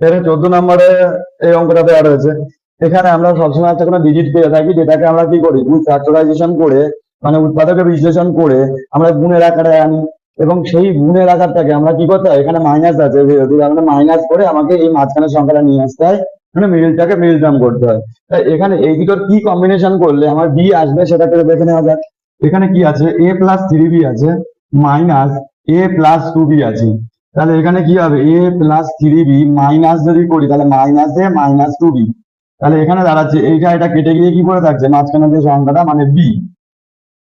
এর 14 নম্বরে এই অঙ্কটা দেওয়া রয়েছে। এখানে আমরা সবসময় একটা কোনো ডিজিট পেয়ে থাকি, যেটাকে আমরা কি করি, ফ্যাক্টরাইজেশন করে, মানে উৎপাদকে বিশ্লেষণ করে আমরা গুণের আকারে আনি। এবং সেই গুণের আকারটাকে আমরা কি করতে হয়, এখানে মাইনাস আছে যেহেতু, আমরা মাইনাস করে আমাকে এই মাঝখানের সংখ্যাটা নিয়ে আসতে হয়, মানে মিডিলটাকে মিডিল টার্ম করতে হয়। তাই এখানে এই দুটোর কি কম্বিনেশন করলে আমার বি আসবে সেটাকে দেখে নেওয়া যাক। এখানে কি আছে, এ প্লাস থ্রি বি আছে minus A plus two B আছে। তাহলে এখানে কি হবে, এ প্লাস থ্রি বি মাইনাস যদি করি তাহলে minus A minus two B. তাহলে এখানে দাঁড়াচ্ছে এইটা এটা কেটে গিয়ে কি করে থাকছে, মাঝখানে যে সংখ্যাটা মানে বি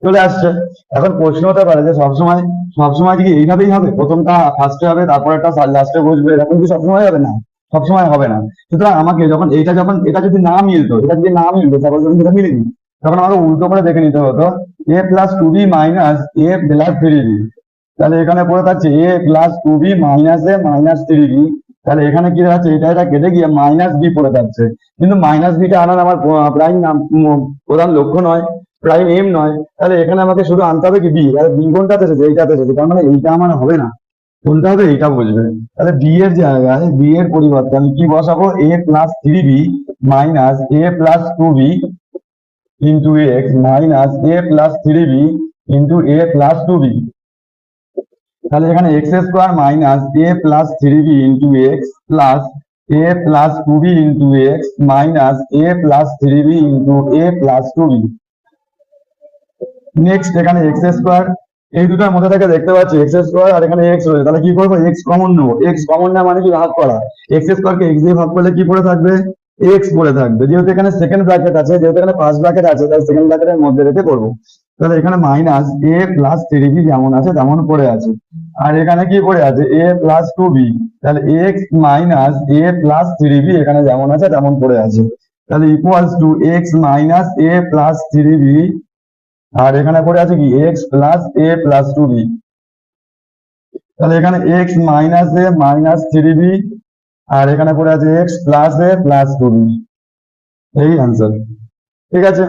চলে আসছে। এখন প্রশ্ন হতে পারে যে সবসময় সবসময় কি এইভাবেই হবে, প্রথমটা ফার্স্টে হবে তারপর একটা লাস্টে বসবে, এরকম কি সবসময় হবে না? সবসময় হবে না। সুতরাং আমাকে যখন এটা যদি না মিলতো, এটা যদি না মিলতো, তারপর যখন এটা মিলেনি, তখন আমাকে উল্টো করে দেখে নিতে হতো, এ plus two B minus A plus three B. তাহলে এখানে পড়ে থাকছে এ plus two B minus A minus three B. তাহলে এখানে কি দাঁড়াচ্ছে, এটা এটা কেটে গিয়ে মাইনাস বি পড়ে থাকছে। কিন্তু মাইনাস বিটা আনার আমার প্রাইম প্রধান লক্ষ্য নয়, প্রাইম এম নয়। তাহলে এখানে আমাকে শুধু আনতে হবে কি বি। তাহলে বি কোনটাতে এসেছে, এইটাতে এসেছে, তার মানে এইটা আমার হবে না, কোনটা হবে এইটা বসবে। তাহলে বি এর জায়গায় বি এর পরিবর্তে আমি কি বসাবো, A plus three B minus A plus two B into X minus A plus three B into A plus two B. তাহলে এখানে X square minus A plus three B into X plus A plus two B into X minus A plus three B into A plus two B. Next এখানে X square, এই দুটার মধ্যে থেকে দেখতে পাচ্ছি x square আর এখানে x রয়েছে। তাহলে কি করবো, এক্স কমন নেবো। এক্স কমন নেওয়া মানে কি, ভাগ করা। এক্স স্কোয়ারকে এক্স দিয়ে ভাগ করলে কি পড়ে থাকবে, এক্স পড়ে থাকবে। যেহেতু এখানে সেকেন্ড ব্র্যাকেট আছে, যেহেতু এখানে ফার্স্ট ব্র্যাকেট আছে, তাই সেকেন্ড ব্র্যাকেটের মধ্যে রেখে করবো। তাহলে এখানে minus A plus three B যেমন আছে তেমন পড়ে আছে। আর এখানে কি পড়ে আছে, এ প্লাস টু বি। তাহলে X minus A plus three B এখানে যেমন আছে তেমন পড়ে আছে। তাহলে equals to X minus A plus three B, আর এখানে পড়ে আছে কি X plus A plus two B. তাহলে এখানে X minus A minus three B, আর এখানে পড়ে আছে X plus A plus two B. এই অ্যান্সার। ঠিক আছে।